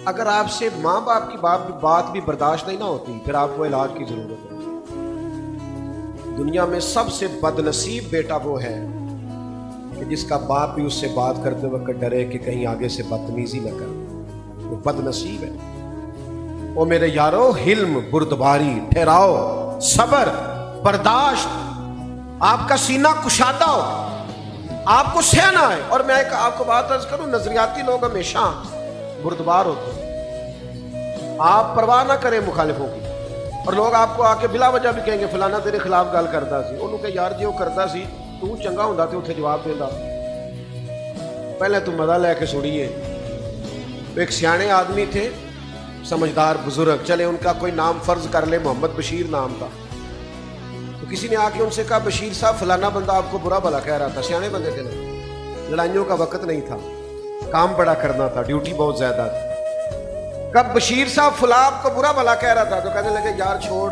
اگر آپ سے ماں باپ کی بات بھی برداشت نہیں نہ ہوتی پھر آپ کو علاج کی ضرورت ہے۔ دنیا میں سب سے بد نصیب بیٹا وہ ہے کہ جس کا باپ بھی اس سے بات کرتے وقت ڈرے کہ کہیں آگے سے بدتمیزی نہ کر، وہ بد نصیب ہے۔ او میرے یارو، حلم، بردباری، ٹھہراؤ، صبر، برداشت، آپ کا سینہ کشادہ ہو، آپ کو سہنا ہے۔ اور میں آپ کو بات عرض کروں، نظریاتی لوگ ہمیشہ بردبار ہوتے ہیں، آپ پرواہ نہ کریں مخالفوں کی، اور لوگ آپ کو آ کے بلا وجہ بھی کہیں گے فلانا تیرے خلاف گل کرتا سی، انہوں کہ یار جی وہ کرتا سی تو چنگا ہوں تو اتنے جواب دینا، پہلے تو مزہ لے کے سنیے۔ ایک سیانے آدمی تھے، سمجھدار بزرگ، چلے ان کا کوئی نام فرض کر لے، محمد بشیر نام تھا۔ تو کسی نے آ کے ان سے کہا بشیر صاحب فلانا بندہ آپ کو برا بھلا کہہ رہا تھا، سیانے بندے تھے نا، لڑائیوں کا وقت نہیں تھا، کام بڑا کرنا تھا، ڈیوٹی بہت زیادہ تھی۔ کب بشیر صاحب فلاں آپ کو برا بھلا کہہ رہا تھا تو کہنے لگے یار چھوڑ،